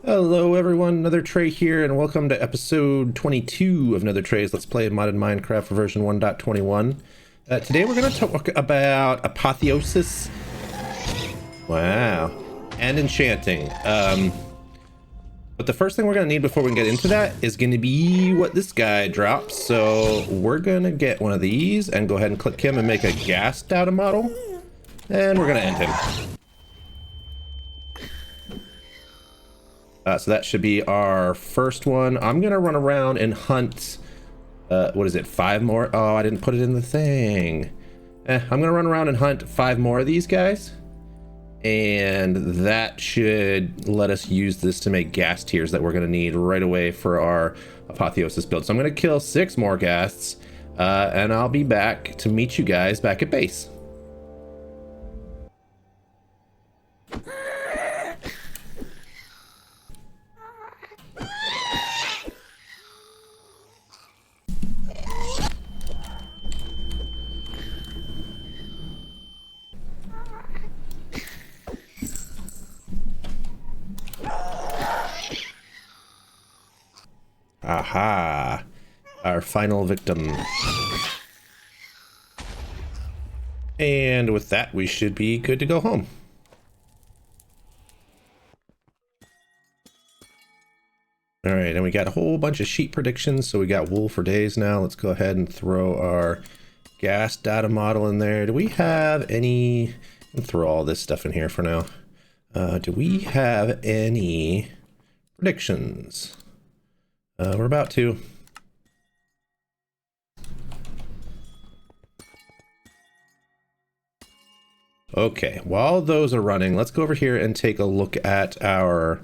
Hello everyone, Another Tray here, and welcome to episode 22 of Another Trays Let's Play Modded Minecraft for version 1.21. Today we're going to talk about Apotheosis, wow, and Enchanting. But the first thing we're going to need before we can get into that is going to be what this guy drops. So we're going to get one of these and go ahead and click him and make a gas data model, and we're going to end him. So that should be our first one. I'm gonna run around and hunt, what is it, 5 more? Oh, I didn't put it in the thing. I'm gonna run around and hunt 5 more of these guys. And that should let us use this to make gas tiers that we're gonna need right away for our Apotheosis build. So I'm gonna kill 6 more ghasts, and I'll be back to meet you guys back at base. Aha, our final victim. And with that, we should be good to go home. All right, and we got a whole bunch of sheep predictions, so we got wool for days now. Let's go ahead and throw our gas data model in there. Do we have any, I'll throw all this stuff in here for now. Do we have any predictions? We're about to. Okay, while those are running, let's go over here and take a look at our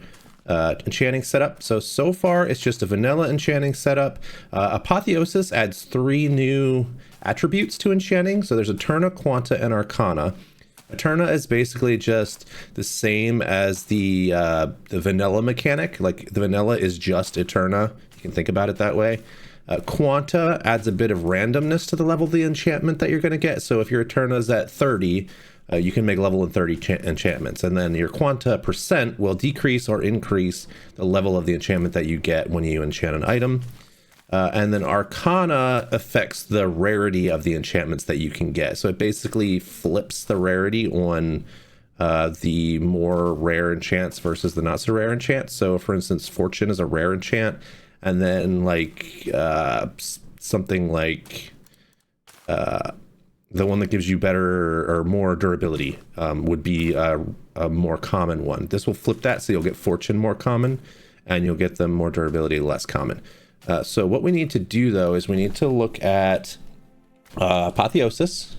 enchanting setup. So far it's just a vanilla enchanting setup. Apotheosis adds 3 new attributes to enchanting. So there's Eterna, Quanta, and Arcana. Eterna is basically just the same as the vanilla mechanic. Like the vanilla is just Eterna. You can think about it that way. Quanta adds a bit of randomness to the level of the enchantment that you're going to get. So if your Eterna is at 30, you can make level in 30 enchantments. And then your Quanta percent will decrease or increase the level of the enchantment that you get when you enchant an item. And then Arcana affects the rarity of the enchantments that you can get. So it basically flips the rarity on the more rare enchants versus the not so rare enchants. So for instance, Fortune is a rare enchant, and then like something like the one that gives you better or more durability would be a more common one. This will flip that, so you'll get Fortune more common, and you'll get them more durability less common. So what we need to do though is we need to look at Apotheosis.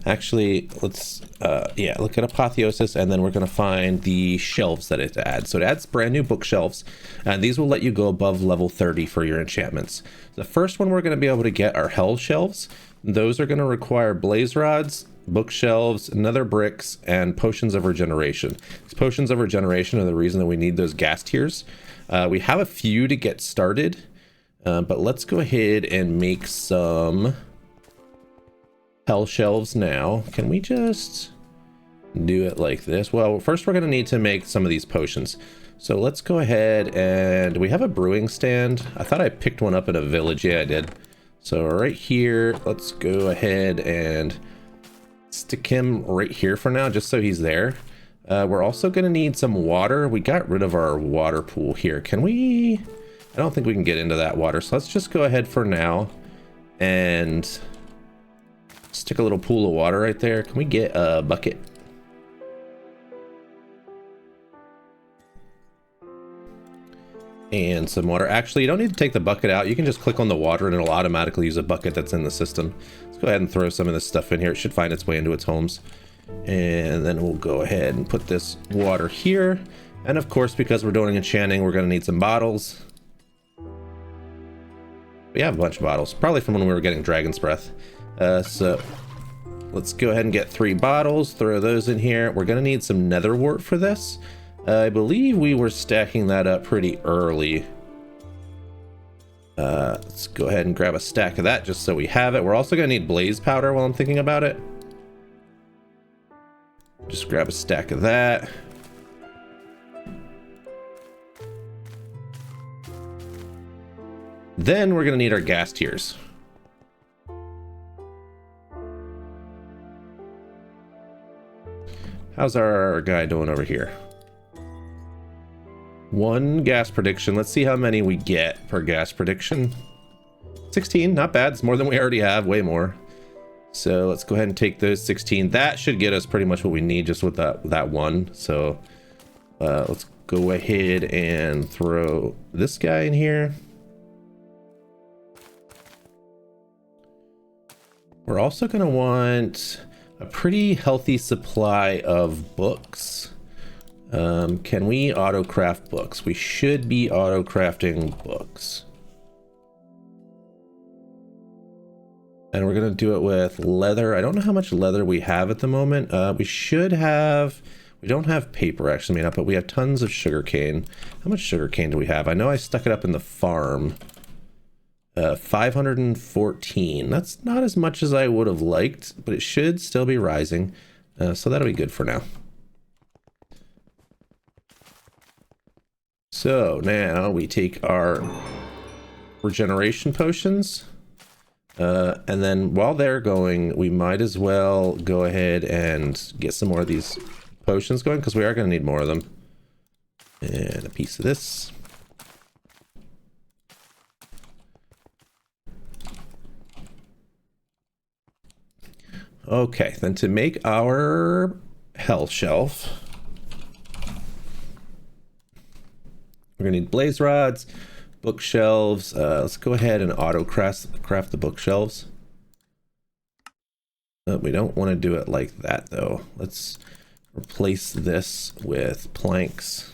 Actually, let's look at Apotheosis, and then we're going to find the shelves that it adds. So it adds brand new bookshelves, and these will let you go above level 30 for your enchantments. The first one we're going to be able to get are hell shelves. Those are going to require blaze rods, bookshelves, nether bricks, and potions of regeneration. These potions of regeneration are the reason that we need those gas tiers. We have a few to get started, but let's go ahead and make some hell shelves now. Can we just do it like this? Well, first we're going to need to make some of these potions. So let's go ahead, and we have a brewing stand. I thought I picked one up in a village. Yeah, I did. So right here, let's go ahead and stick him right here for now, just so he's there. We're also going to need some water. We got rid of our water pool here. Can we? I don't think we can get into that water. So let's just go ahead for now and stick a little pool of water right there. Can we get a bucket? And some water. Actually, you don't need to take the bucket out. You can just click on the water and it'll automatically use a bucket that's in the system. Let's go ahead and throw some of this stuff in here. It should find its way into its homes. And then we'll go ahead and put this water here. And of course, because we're doing enchanting, we're going to need some bottles. We have a bunch of bottles, probably from when we were getting Dragon's Breath. So let's go ahead and get 3 bottles, throw those in here. We're going to need some nether wart for this. I believe we were stacking that up pretty early. Let's go ahead and grab a stack of that just so we have it. We're also going to need blaze powder while I'm thinking about it. Just grab a stack of that. Then we're going to need our gas tiers. How's our guy doing over here? 1 gas prediction. Let's see how many we get per gas prediction. 16, not bad. It's more than we already have, way more. So let's go ahead and take those 16. That should get us pretty much what we need just with that one. So let's go ahead and throw this guy in here. We're also going to want a pretty healthy supply of books. Can we auto craft books? We should be auto crafting books. And we're going to do it with leather. I don't know how much leather we have at the moment. We should have, we don't have paper actually made up, but we have tons of sugarcane. How much sugarcane do we have? I know I stuck it up in the farm. 514. That's not as much as I would have liked, but it should still be rising. So that'll be good for now. So now we take our regeneration potions. And then while they're going, we might as well go ahead and get some more of these potions going, because we are going to need more of them. And a piece of this. Okay, then to make our health shelf, we're going to need blaze rods, bookshelves. Let's go ahead and auto craft the bookshelves. We don't want to do it like that though. Let's replace this with planks.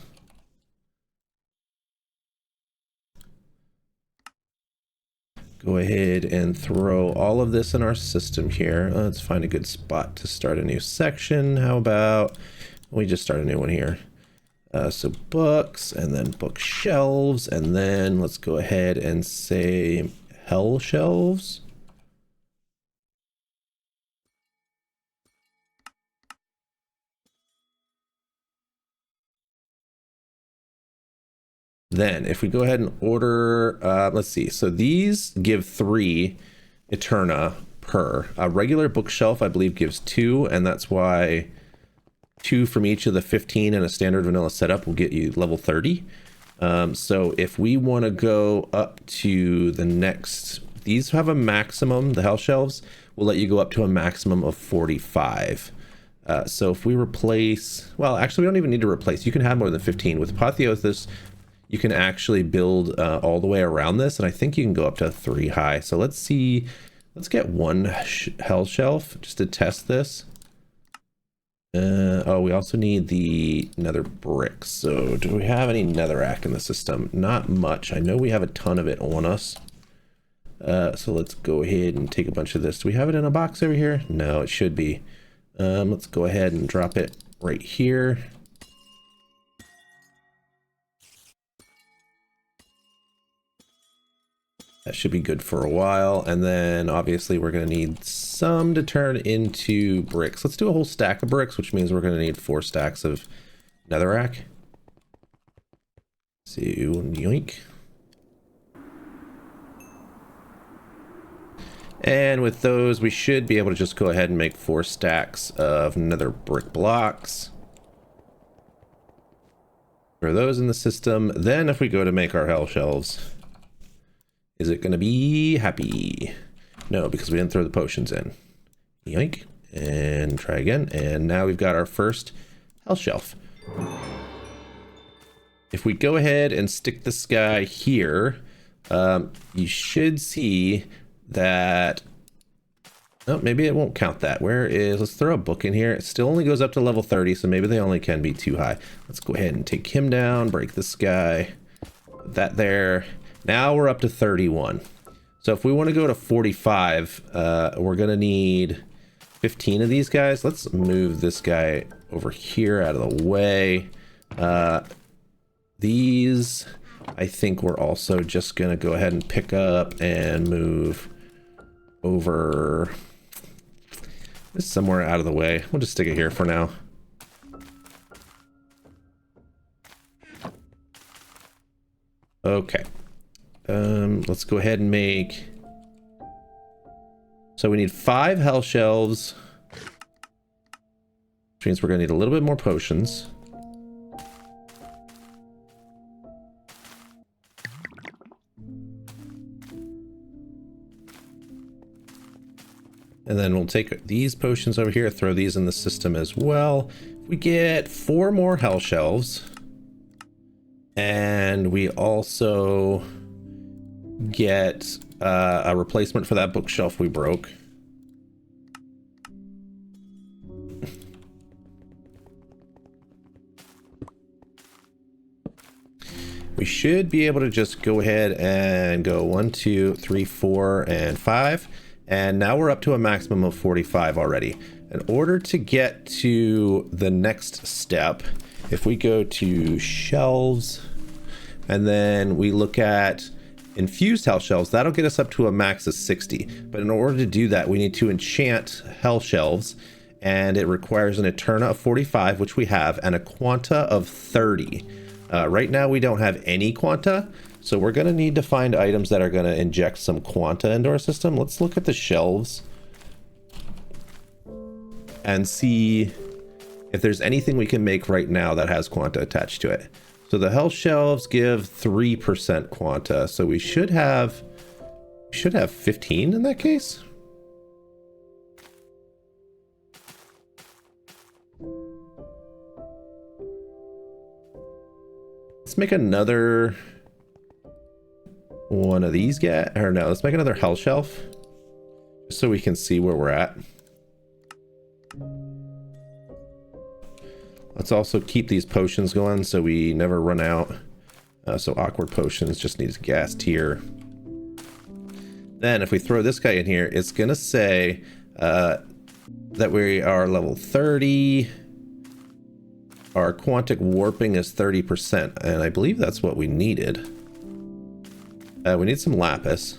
Go ahead and throw all of this in our system here. Let's find a good spot to start a new section. How about we just start a new one here? So books, and then bookshelves, and then let's go ahead and say hell shelves. Then if we go ahead and order, let's see. So these give 3 Eterna per. A regular bookshelf, I believe, gives 2, and that's why 2 from each of the 15 in a standard vanilla setup will get you level 30. So if we want to go up to the next, these have a maximum, the hell shelves will let you go up to a maximum of 45. So if we replace, well, actually we don't even need to replace. You can have more than 15. With Apotheosis, you can actually build all the way around this, and I think you can go up to 3 high. So let's see, let's get 1 hell shelf just to test this. Oh, we also need the nether bricks. So do we have any netherrack in the system? Not much. I know we have a ton of it on us. So let's go ahead and take a bunch of this. Do we have it in a box over here? No, it should be. Let's go ahead and drop it right here. That should be good for a while. And then obviously we're going to need some to turn into bricks. Let's do a whole stack of bricks, which means we're going to need 4 stacks of netherrack. So yoink. And with those, we should be able to just go ahead and make 4 stacks of nether brick blocks. Throw those in the system. Then if we go to make our hell shelves, is it going to be happy? No, because we didn't throw the potions in. Yoink. And try again. And now we've got our first health shelf. If we go ahead and stick this guy here, you should see that... Oh, maybe it won't count that. Where is... Let's throw a book in here. It still only goes up to level 30, so maybe they only can be too high. Let's go ahead and take him down, break this guy. Put that there. Now we're up to 31. So if we want to go to 45, we're going to need 15 of these guys. Let's move this guy over here out of the way. These, I think we're also just going to go ahead and pick up and move over this somewhere out of the way. We'll just stick it here for now. Okay. Let's go ahead and make... So we need 5 hell shelves, which means we're going to need a little bit more potions. And then we'll take these potions over here, throw these in the system as well. We get 4 more hell shelves. And we also get a replacement for that bookshelf we broke. We should be able to just go ahead and go 1, 2, 3, 4, and 5. And now we're up to a maximum of 45 already. In order to get to the next step, if we go to shelves and then we look at infused hell shelves, that'll get us up to a max of 60. But in order to do that, we need to enchant hell shelves, and it requires an Eterna of 45, which we have, and a Quanta of 30. Right now we don't have any Quanta, so we're going to need to find items that are going to inject some Quanta into our system. Let's look at the shelves and see if there's anything we can make right now that has Quanta attached to it. So the hell shelves give 3% Quanta, so we should have 15 in that case. Let's make another one of these guys, or no, let's make another hell shelf just so we can see where we're at. Let's also keep these potions going so we never run out. So awkward potions just needs gas tier. Then if we throw this guy in here, it's gonna say that we are level 30. Our quantic warping is 30%, and I believe that's what we needed. We need some lapis.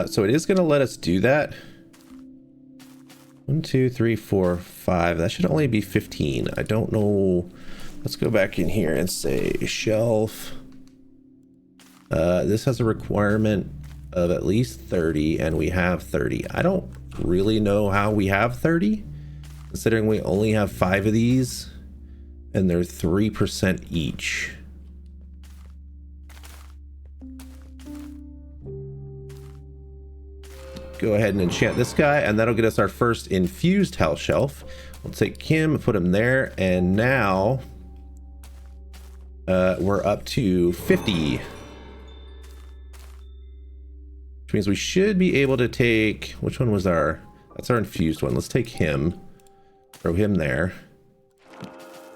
So it is going to let us do that. 1, 2, 3, 4, 5. That should only be 15. I don't know. Let's go back in here and say shelf. This has a requirement of at least 30, and we have 30. I don't really know how we have 30, considering we only have 5 of these, and they're 3% each. Go ahead and enchant this guy, and that'll get us our first infused hell shelf. We'll take him and put him there, and now we're up to 50. Which means we should be able to take, which one was that's our infused one. Let's take him, throw him there.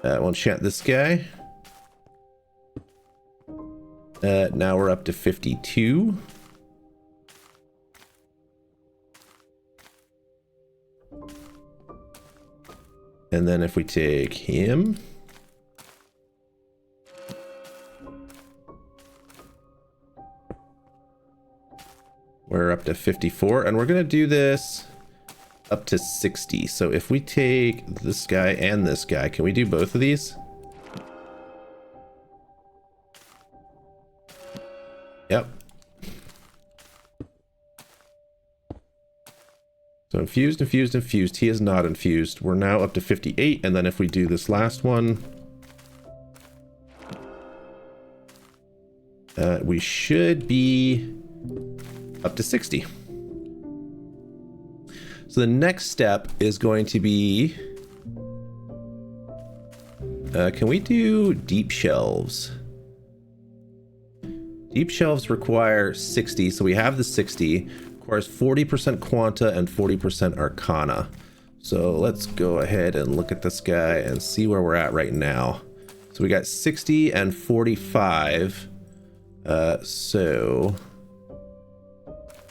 We'll enchant this guy. Now we're up to 52. And then if we take him, we're up to 54, and we're going to do this up to 60. So if we take this guy and this guy, can we do both of these? Yep. So infused, infused, infused. He is not infused. We're now up to 58. And then if we do this last one, we should be up to 60. So the next step is going to be, can we do deep shelves? Deep shelves require 60. So we have the 60. Requires 40% Quanta and 40% Arcana. So let's go ahead and look at this guy and see where we're at right now. So we got 60 and 45. So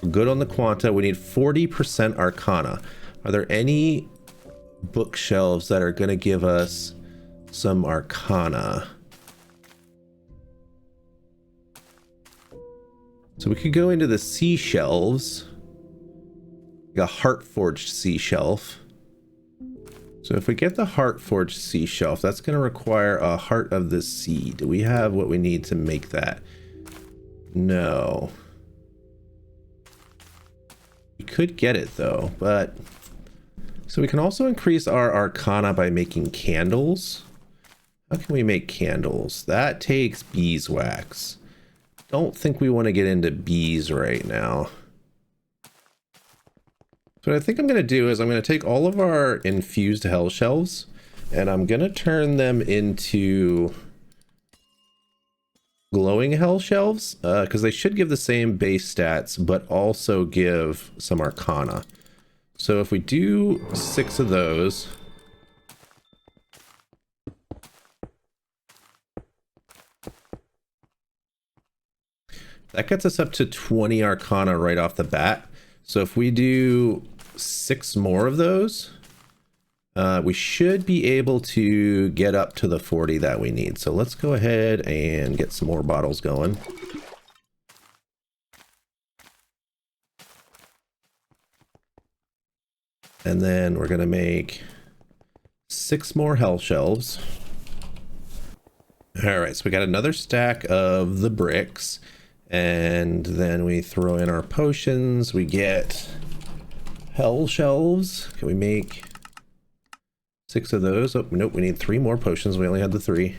we're good on the Quanta. We need 40% Arcana. Are there any bookshelves that are going to give us some Arcana? So we could go into the sea shelves a heart forged sea shelf. So if we get the heart forged sea shelf, that's going to require a heart of the sea. Do we have what we need to make that? No. We could get it though, but so we can also increase our arcana by making candles. How can we make candles? That takes beeswax. Don't think we want to get into bees right now. So what I think I'm going to do is I'm going to take all of our infused hell shelves and I'm going to turn them into glowing hell shelves because they should give the same base stats but also give some arcana. So if we do 6 of those, that gets us up to 20 arcana right off the bat. So if we do 6 more of those, we should be able to get up to the 40 that we need. So let's go ahead and get some more bottles going. And then we're going to make 6 more hell shelves. All right, so we got another stack of the bricks. And then we throw in our potions. We get hell shelves. Can we make 6 of those? Oh, nope, we need 3 more potions. We only had the 3.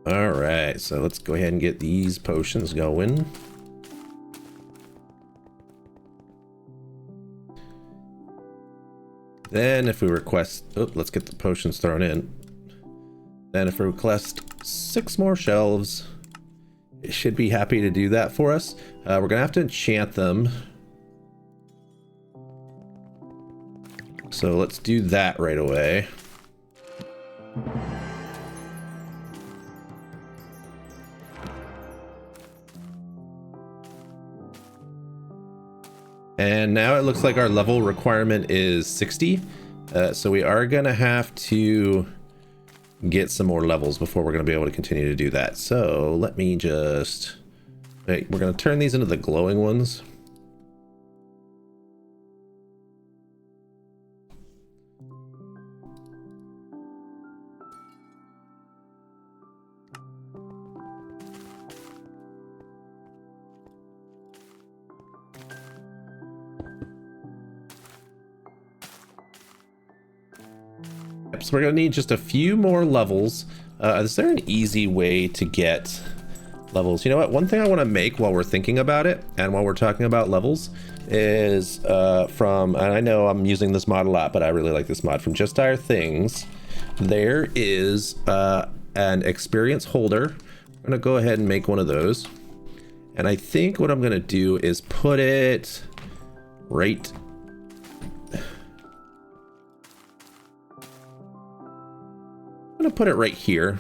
All right, so let's go ahead and get these potions going. Then if we request, oh, let's get the potions thrown in. Then if we request 6 more shelves, it should be happy to do that for us. We're gonna have to enchant them. So let's do that right away. And now it looks like our level requirement is 60. So we are gonna have to get some more levels before we're going to be able to continue to do that. So let me just, wait, we're going to turn these into the glowing ones. So we're going to need just a few more levels. Is there an easy way to get levels? You know what? One thing I want to make while we're thinking about it and while we're talking about levels is and I know I'm using this mod a lot, but I really like this mod, from Just Dire Things. There is an experience holder. I'm going to go ahead and make one of those. And I think what I'm going to do is put it right I'm gonna put it right here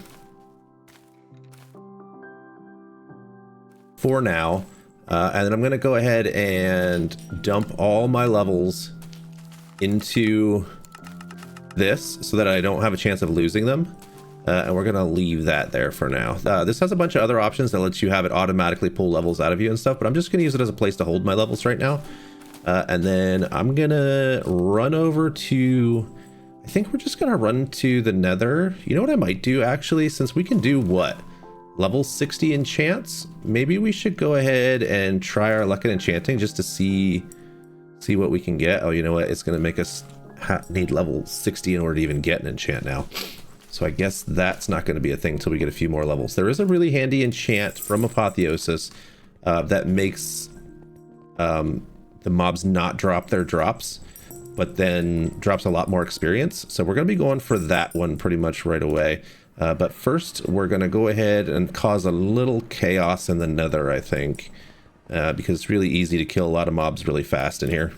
for now, and then I'm gonna go ahead and dump all my levels into this so that I don't have a chance of losing them, and we're gonna leave that there for now. This has a bunch of other options that lets you have it automatically pull levels out of you and stuff, but I'm just gonna use it as a place to hold my levels right now, and then I'm gonna run over to, I think we're just gonna run to the Nether. You know what I might do actually, since we can do what? Level 60 enchants? Maybe we should go ahead and try our luck at enchanting just to see what we can get. Oh, you know what? It's gonna make us need level 60 in order to even get an enchant now. So I guess that's not gonna be a thing until we get a few more levels. There is a really handy enchant from Apotheosis that makes the mobs not drop their drops, but then drops a lot more experience. So we're going to be going for that one pretty much right away. But first, we're going to go ahead and cause a little chaos in the Nether, I think, because it's really easy to kill a lot of mobs really fast in here.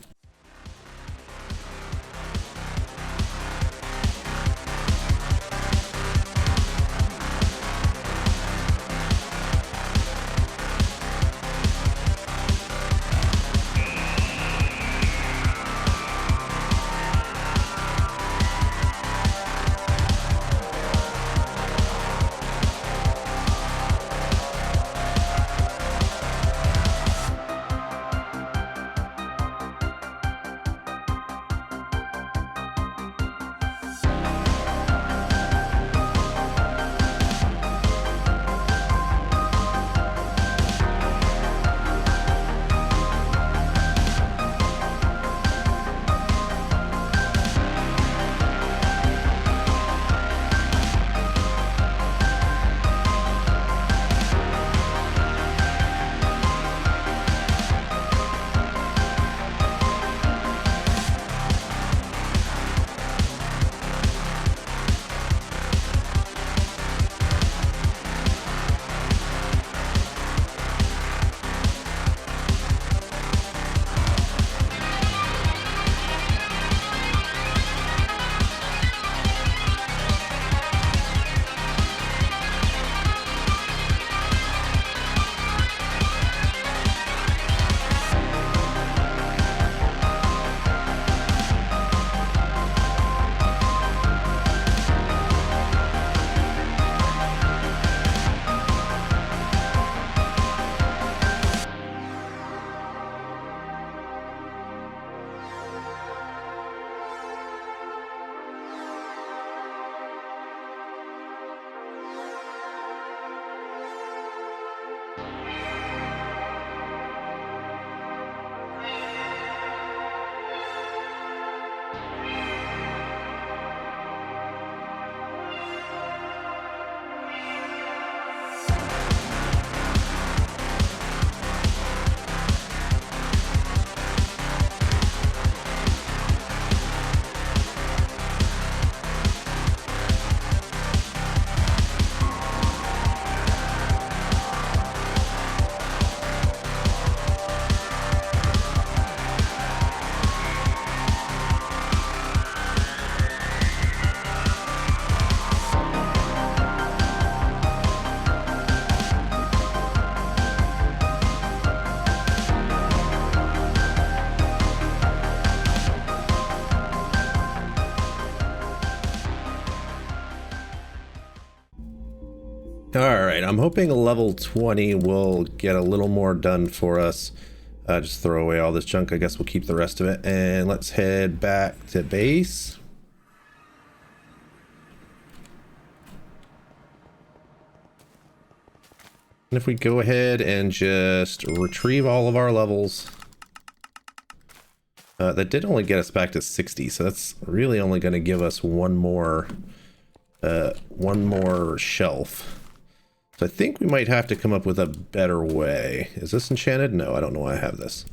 All right, I'm hoping level 20 will get a little more done for us. Just throw away all this junk. I guess we'll keep the rest of it. And let's head back to base. And if we go ahead and just retrieve all of our levels, that did only get us back to 60, so that's really only going to give us one more shelf. So I think we might have to come up with a better way. Is this enchanted? No, I don't know why I have this.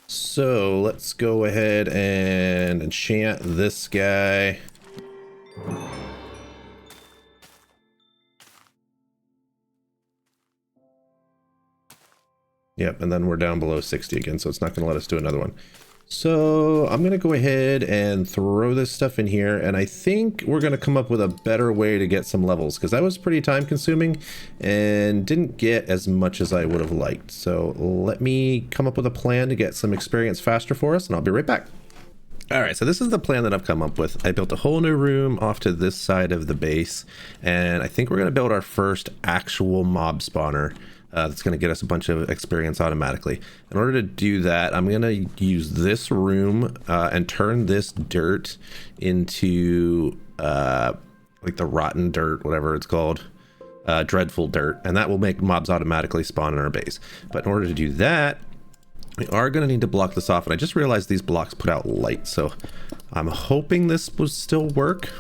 So let's go ahead and enchant this guy. Yep, and then we're down below 60 again, so it's not going to let us do another one. So I'm going to go ahead and throw this stuff in here, and I think we're going to come up with a better way to get some levels, because that was pretty time consuming and didn't get as much as I would have liked. So let me come up with a plan to get some experience faster for us, and I'll be right back. All right, so this is the plan that I've come up with. I built a whole new room off to this side of the base, and I think we're going to build our first actual mob spawner. That's going to get us a bunch of experience automatically. In order to do that, I'm going to use this room and turn this dirt into like the rotten dirt, whatever it's called, dreadful dirt, and that will make mobs automatically spawn in our base. But in order to do that, we are going to need to block this off, and I just realized these blocks put out light, so I'm hoping this will still work.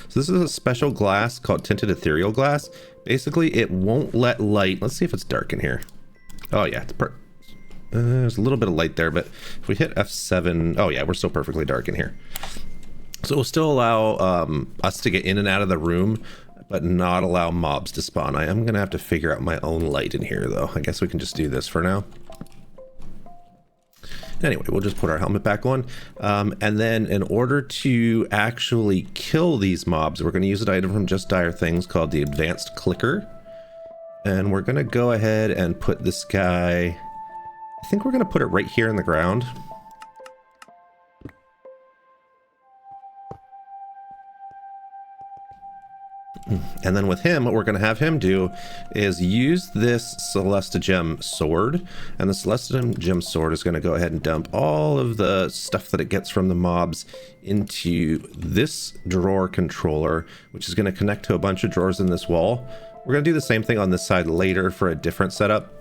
So this is a special glass called tinted ethereal glass. Basically, it won't let light. Let's see if it's dark in here. Oh yeah, there's a little bit of light there, but if we hit F7, oh yeah, we're still perfectly dark in here. So it will still allow us to get in and out of the room, but not allow mobs to spawn. I am gonna have to figure out my own light in here though. I guess we can just do this for now. Anyway, we'll just put our helmet back on. And then in order to actually kill these mobs, we're going to use an item from Just Dire Things called the Advanced Clicker. And we're going to go ahead and put this guy, I think we're going to put it right here in the ground. And then with him, what we're going to have him do is use this Celestigem sword. And the Celestigem sword is going to go ahead and dump all of the stuff that it gets from the mobs into this drawer controller, which is going to connect to a bunch of drawers in this wall. We're going to do the same thing on this side later for a different setup.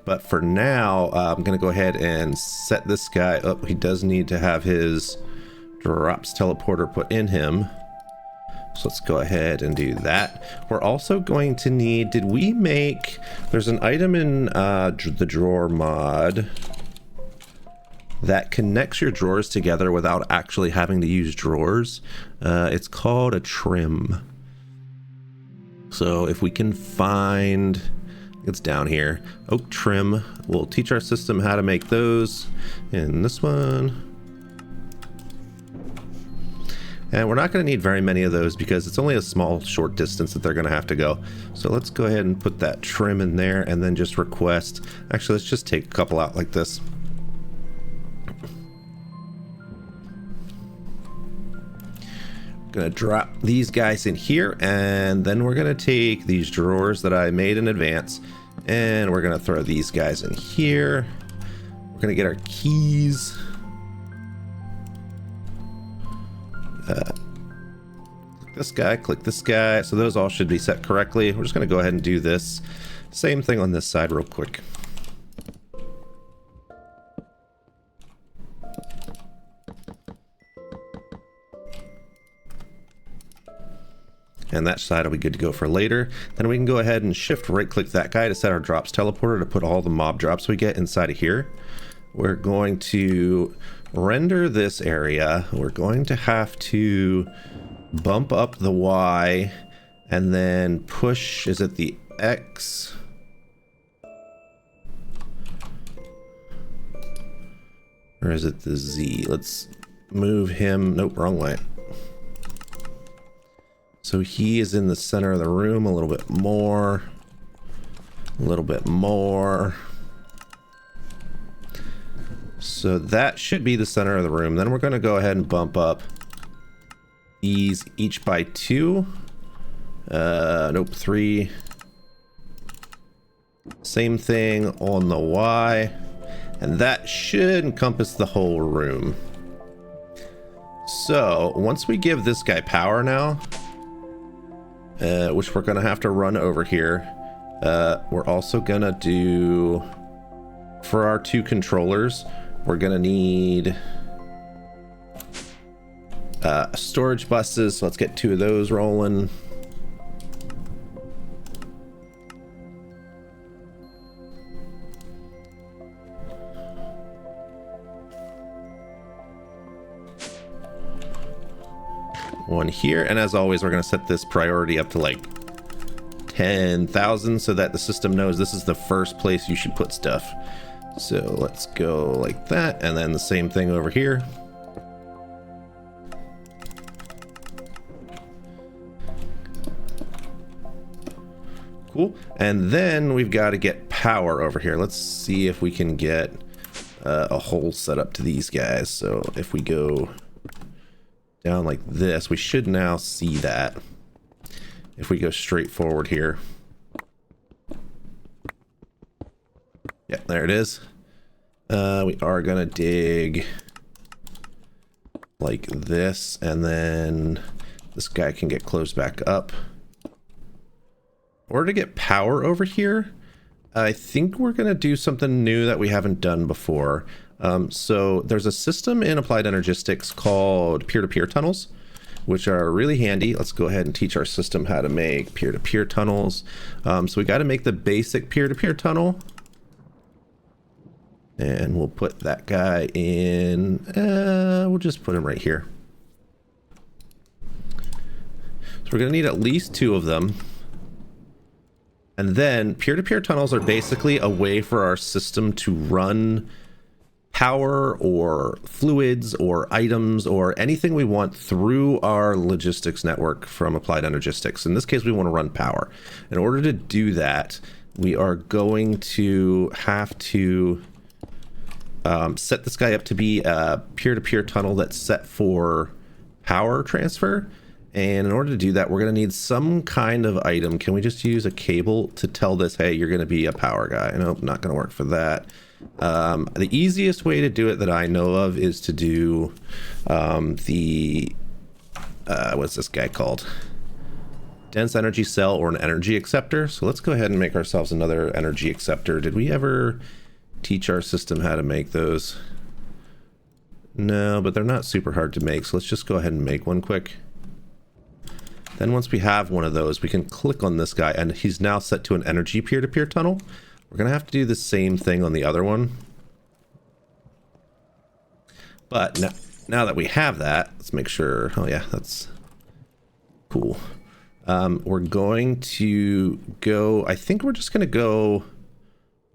But for now, I'm going to go ahead and set this guy up. He does need to have his drops teleporter put in him. So let's go ahead and do that. We're also going to need, there's an item in the drawer mod that connects your drawers together without actually having to use drawers. It's called a trim. So if we can find, it's down here, oak trim, we'll teach our system how to make those in this one. And we're not going to need very many of those because it's only a small, short distance that they're going to have to go. So let's go ahead and put that trim in there and then just request. Actually, let's just take a couple out like this. Going to drop these guys in here, and then we're going to take these drawers that I made in advance, and we're going to throw these guys in here. We're going to get our keys. Click this guy. So those all should be set correctly. We're just going to go ahead and do this. Same thing on this side real quick. And that side will be good to go for later. Then we can go ahead and shift right click that guy to set our drops teleporter to put all the mob drops we get inside of here. We're going to render this area. We're going to have to bump up the Y and then push, is it the X? Or is it the Z? Let's move him. Nope, wrong way. So he is in the center of the room a little bit more. A little bit more. So that should be the center of the room. Then we're going to go ahead and bump up these each by 2. Nope, 3. Same thing on the Y. And that should encompass the whole room. So once we give this guy power now, which we're gonna have to run over here, we're also gonna do, for our 2 controllers, we're gonna need storage buses. So let's get 2 of those rolling. One here, and as always, we're going to set this priority up to like 10,000 so that the system knows this is the first place you should put stuff. So let's go like that, and then the same thing over here. Cool. And then we've got to get power over here. Let's see if we can get a hole set up to these guys. So if we go down like this, we should now see that. If we go straight forward here. Yeah, there it is. We are gonna dig like this, and then this guy can get closed back up. In order to get power over here, I think we're gonna do something new that we haven't done before. So there's a system in Applied Energistics called peer-to-peer tunnels, which are really handy. Let's go ahead and teach our system how to make peer-to-peer tunnels. So we got to make the basic peer-to-peer tunnel. And we'll put that guy in, we'll just put him right here. So we're going to need at least 2 of them. And then peer-to-peer tunnels are basically a way for our system to run power or fluids or items or anything we want through our logistics network from Applied Energistics. In this case, we want to run power. In order to do that, we are going to have to set this guy up to be a peer-to-peer tunnel that's set for power transfer. And in order to do that, we're going to need some kind of item. Can we just use a cable to tell this, hey, you're going to be a power guy? Nope, not going to work for that. The easiest way to do it that I know of is to do what's this guy called? Dense energy cell or an energy acceptor. So let's go ahead and make ourselves another energy acceptor. Did we ever teach our system how to make those? No, but they're not super hard to make. So let's just go ahead and make one quick. Then once we have one of those, we can click on this guy, and he's now set to an energy peer-to-peer tunnel. We're going to have to do the same thing on the other one. But now that we have that, let's make sure. Oh yeah, that's cool. We're going to go, I think we're just going to go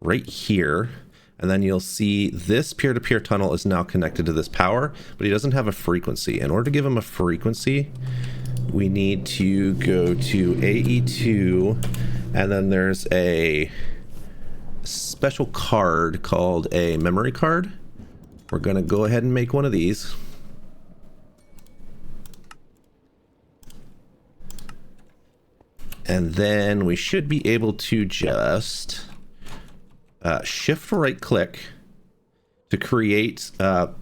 right here. And then you'll see this peer-to-peer tunnel is now connected to this power, but he doesn't have a frequency. In order to give him a frequency, we need to go to AE2, and then there's a special card called a memory card. We're going to go ahead and make one of these. And then we should be able to just shift right click to create a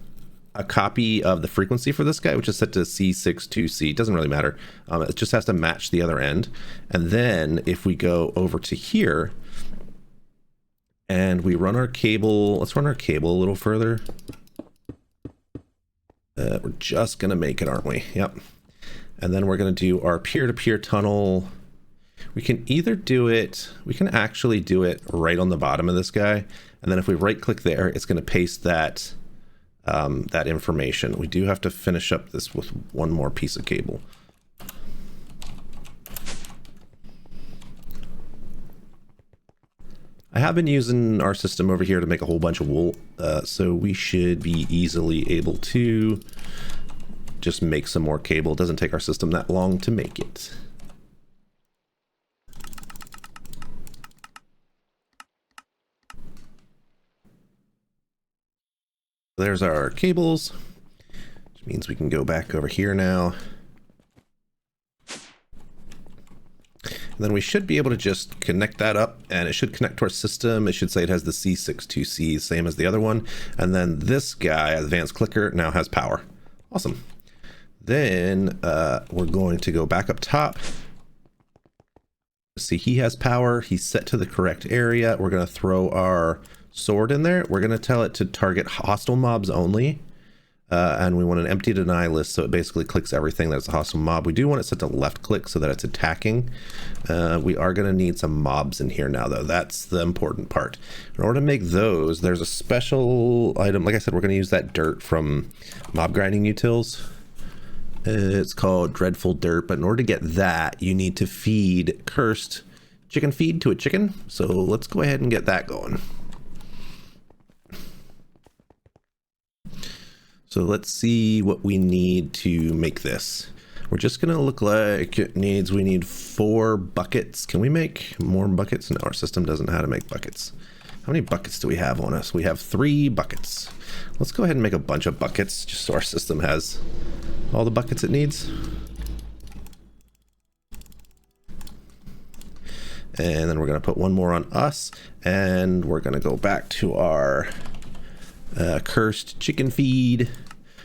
copy of the frequency for this guy, which is set to C62C. It doesn't really matter. It just has to match the other end. And then if we go over to here and we run our cable, let's run our cable a little further. We're just going to make it, aren't we? Yep. And then we're going to do our peer-to-peer tunnel. We can either do it, we can actually do it right on the bottom of this guy. And then if we right click there, it's going to paste that that information. We do have to finish up this with one more piece of cable. I have been using our system over here to make a whole bunch of wool, so we should be easily able to just make some more cable. It doesn't take our system that long to make it. There's our cables, which means we can go back over here now. And then we should be able to just connect that up, and it should connect to our system. It should say it has the C62C, same as the other one. And then this guy, advanced clicker, now has power. Awesome. Then we're going to go back up top. See, he has power. He's set to the correct area. We're going to throw our sword in there. We're going to tell it to target hostile mobs only. And we want an empty deny list, so it basically clicks everything that's a hostile mob. We do want it set to left click so that it's attacking. We are going to need some mobs in here now, though. That's the important part. In order to make those, there's a special item. Like I said, we're going to use that dirt from mob grinding utils. It's called Dreadful Dirt, but in order to get that, you need to feed cursed chicken feed to a chicken. So let's go ahead and get that going. So let's see what we need to make this. We're just gonna look like we need 4 buckets. Can we make more buckets? No, our system doesn't know how to make buckets. How many buckets do we have on us? We have 3 buckets. Let's go ahead and make a bunch of buckets just so our system has all the buckets it needs. And then we're gonna put one more on us, and we're gonna go back to our cursed chicken feed.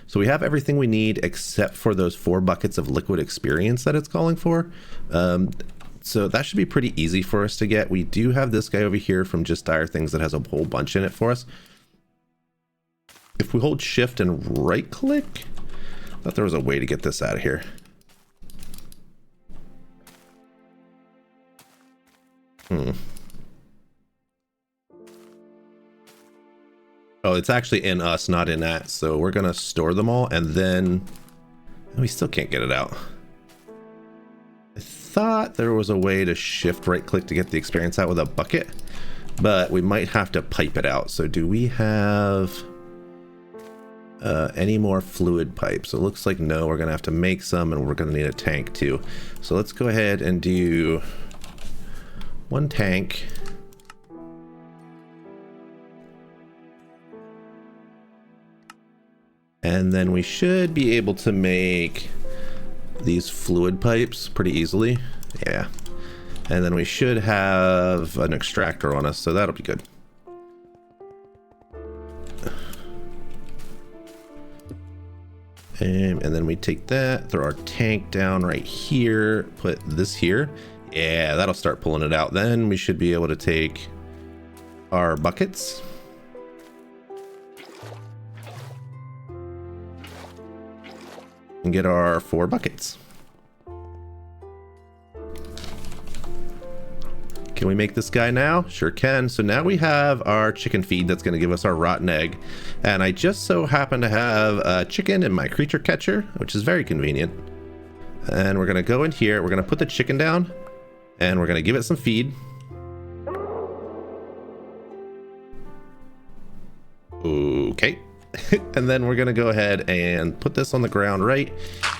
So we have everything we need except for those 4 buckets of liquid experience that it's calling for. So that should be pretty easy for us to get. We do have this guy over here from Just Dire Things that has a whole bunch in it for us. If we hold shift and right click, I thought there was a way to get this out of here. Oh, it's actually in us, not in that. So we're gonna store them all, and then we still can't get it out. I thought there was a way to shift right click to get the experience out with a bucket, but we might have to pipe it out. So do we have any more fluid pipes? It looks like no. We're gonna have to make some, and we're gonna need a tank too. So let's go ahead and do 1 tank. And then we should be able to make these fluid pipes pretty easily. Yeah. And then we should have an extractor on us, so that'll be good. And then we take that, throw our tank down right here, put this here. Yeah, that'll start pulling it out. Then we should be able to take our buckets. And get our 4 buckets. Can we make this guy now? Sure can. So now we have our chicken feed that's going to give us our rotten egg. And I just so happen to have a chicken in my creature catcher, which is very convenient. And we're going to go in here. We're going to put the chicken down, and we're going to give it some feed. Okay. And then we're going to go ahead and put this on the ground right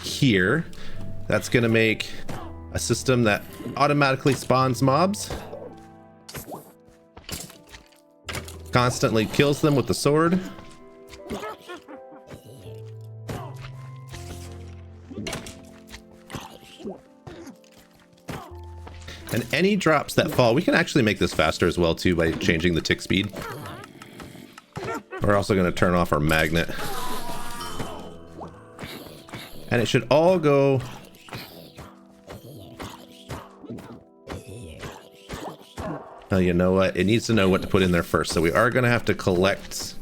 here. That's going to make a system that automatically spawns mobs, constantly kills them with the sword, and any drops that fall. We can actually make this faster as well too by changing the tick speed. We're also going to turn off our magnet. And it should all go... Well, you know what? It needs to know what to put in there first. So we are going to have to collect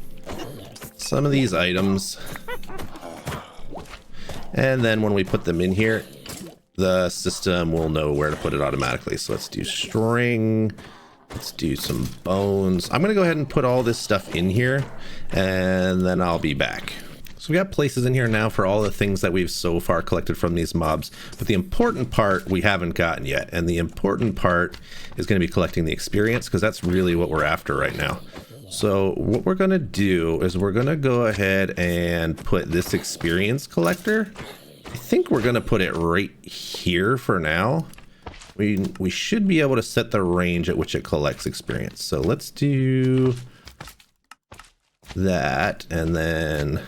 some of these items. And then when we put them in here, the system will know where to put it automatically. So let's do string. Let's do some bones. I'm going to go ahead and put all this stuff in here, and then I'll be back. So we got places in here now for all the things that we've so far collected from these mobs. But the important part we haven't gotten yet. And the important part is going to be collecting the experience, because that's really what we're after right now. So what we're going to do is we're going to go ahead and put this experience collector. I think we're going to put it right here for now. We should be able to set the range at which it collects experience. So let's do that, and then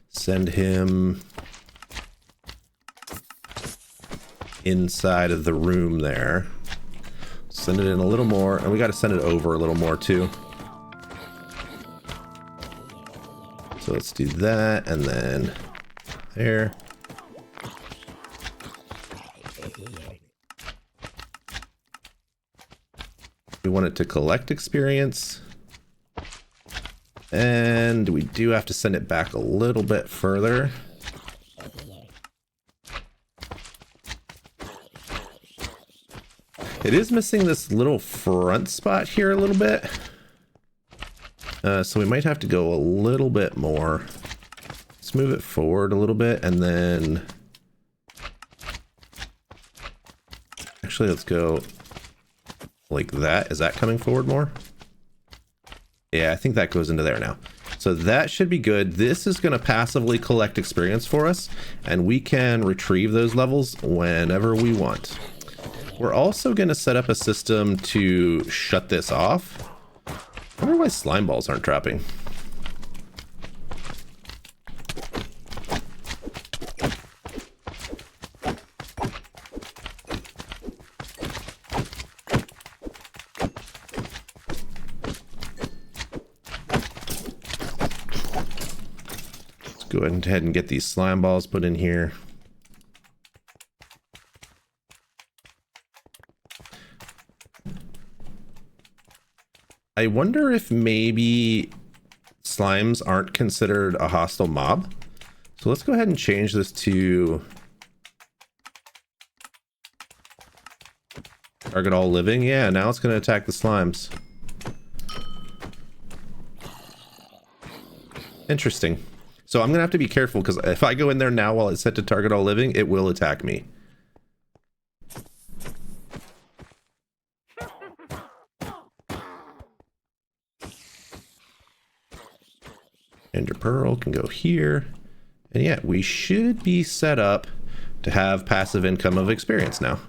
send him inside of the room there. Send it in a little more, and we got to send it over a little more too. So let's do that, and then there. We want it to collect experience. And we do have to send it back a little bit further. It is missing this little front spot here a little bit. So we might have to go a little bit more. Let's move it forward a little bit, and then... Actually, let's go like that. Is that coming forward more? Yeah, I think that goes into there now. So that should be good. This is going to passively collect experience for us, and we can retrieve those levels whenever we want. We're also going to set up a system to shut this off. I wonder why slime balls aren't dropping. Let's go ahead and get these slime balls put in here. I wonder if maybe slimes aren't considered a hostile mob. So let's go ahead and change this to target all living. Yeah, now it's going to attack the slimes. Interesting. So I'm going to have to be careful, because if I go in there now while it's set to target all living, it will attack me. Ender Pearl can go here. And yeah, we should be set up to have passive income of experience now.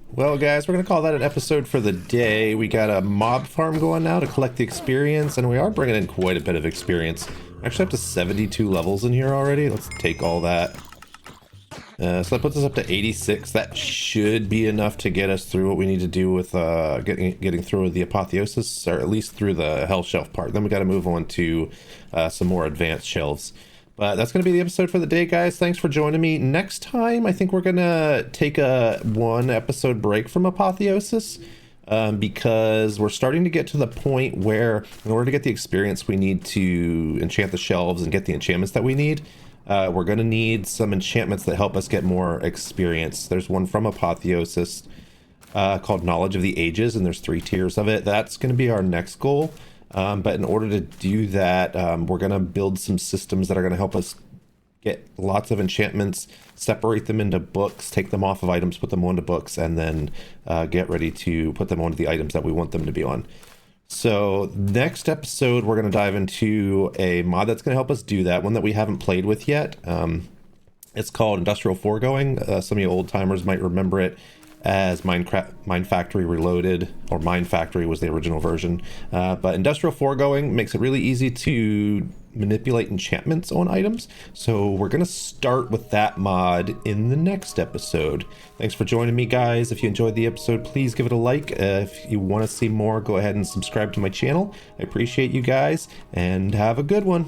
Well, guys, we're going to call that an episode for the day. We got a mob farm going now to collect the experience, and we are bringing in quite a bit of experience. Actually up to 72 levels in here already. Let's take all that. So that puts us up to 86. That should be enough to get us through what we need to do with getting through the Apotheosis, or at least through the Hell Shelf part. Then we got to move on to some more advanced shelves. But that's going to be the episode for the day, guys. Thanks for joining me. Next time, I think we're going to take a 1-episode break from Apotheosis, because we're starting to get to the point where, in order to get the experience, we need to enchant the shelves and get the enchantments that we need. We're going to need some enchantments that help us get more experience. There's one from Apotheosis called Knowledge of the Ages, and there's 3 tiers of it. That's going to be our next goal. But in order to do that, we're going to build some systems that are going to help us get lots of enchantments, separate them into books, take them off of items, put them onto books, and then get ready to put them onto the items that we want them to be on. So next episode, we're going to dive into a mod that's going to help us do that, one that we haven't played with yet. It's called Industrial Foregoing. Some of you old timers might remember it as Mine Factory Reloaded, or Mine Factory was the original version. But Industrial Foregoing makes it really easy to manipulate enchantments on items. So we're going to start with that mod in the next episode. Thanks for joining me, guys. If you enjoyed the episode, please give it a like. If you want to see more, go ahead and subscribe to my channel. I appreciate you guys, and have a good one.